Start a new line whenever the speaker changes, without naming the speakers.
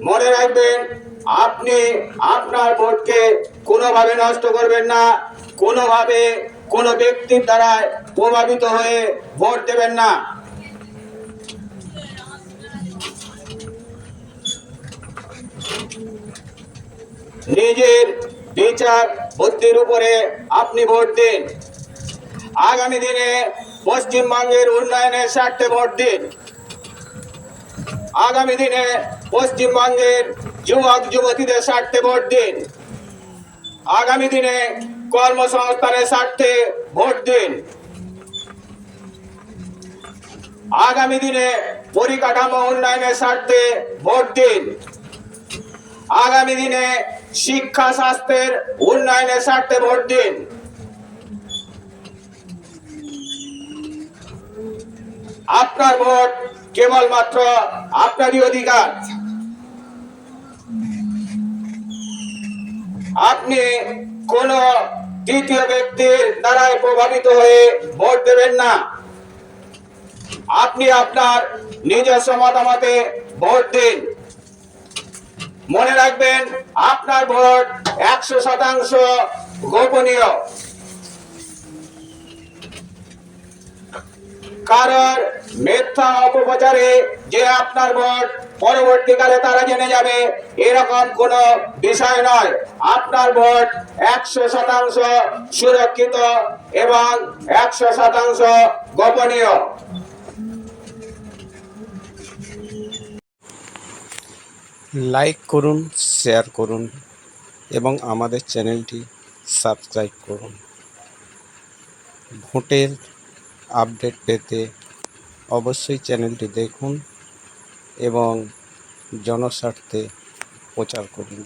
মনে রাখবেন, আপনি আপনার ভোটকে কোনোভাবে নষ্ট করবেন না, কোনোভাবে কোনো ব্যক্তির দ্বারা প্রভাবিত হয়ে ভোট দেবেন না। নিজের বিচার বুদ্ধির উপরে আপনি ভোট দিন। আগামী দিনে পশ্চিমবঙ্গের উন্নয়নের স্বার্থে ভোট দিন। আগামী দিনে পশ্চিমবঙ্গের যুবক যুবতীদের স্বার্থে ভোট দিন। আগামী দিনে কর্মসংস্থানের স্বার্থে ভোট দিন। আগামী দিনে পরিকাঠামো উন্নয়নের স্বার্থে ভোট দিন। আগামী দিনে শিক্ষা স্বাস্থ্যের উন্নয়নের স্বার্থে ভোট দিন। আপনার ভোট কেবলমাত্র আপনারই অধিকার। আপনি কোন তৃতীয় ব্যক্তির দ্বারা প্রভাবিত হয়ে ভোট দেবেন না। আপনি আপনার নিজস্ব মতামতে ভোট দিন। মনে রাখবেন, আপনার ভোট 100% গোপনীয়। কারণ মিথ্যা অপপ্রচারে যে আপনার ভোট পরবর্তীকালে তারা জেনে যাবে, এরকম কোনো বিষয় নয়। আপনার ভোট 100% সুরক্ষিত এবং 100% গোপনীয়।
লাইক করুন, শেয়ার করুন এবং আমাদের চ্যানেলটি সাবস্ক্রাইব করুন। ভোটের আপডেট পেতে অবশ্যই চ্যানেলটি দেখুন এবং জনস্বার্থে প্রচার করুন।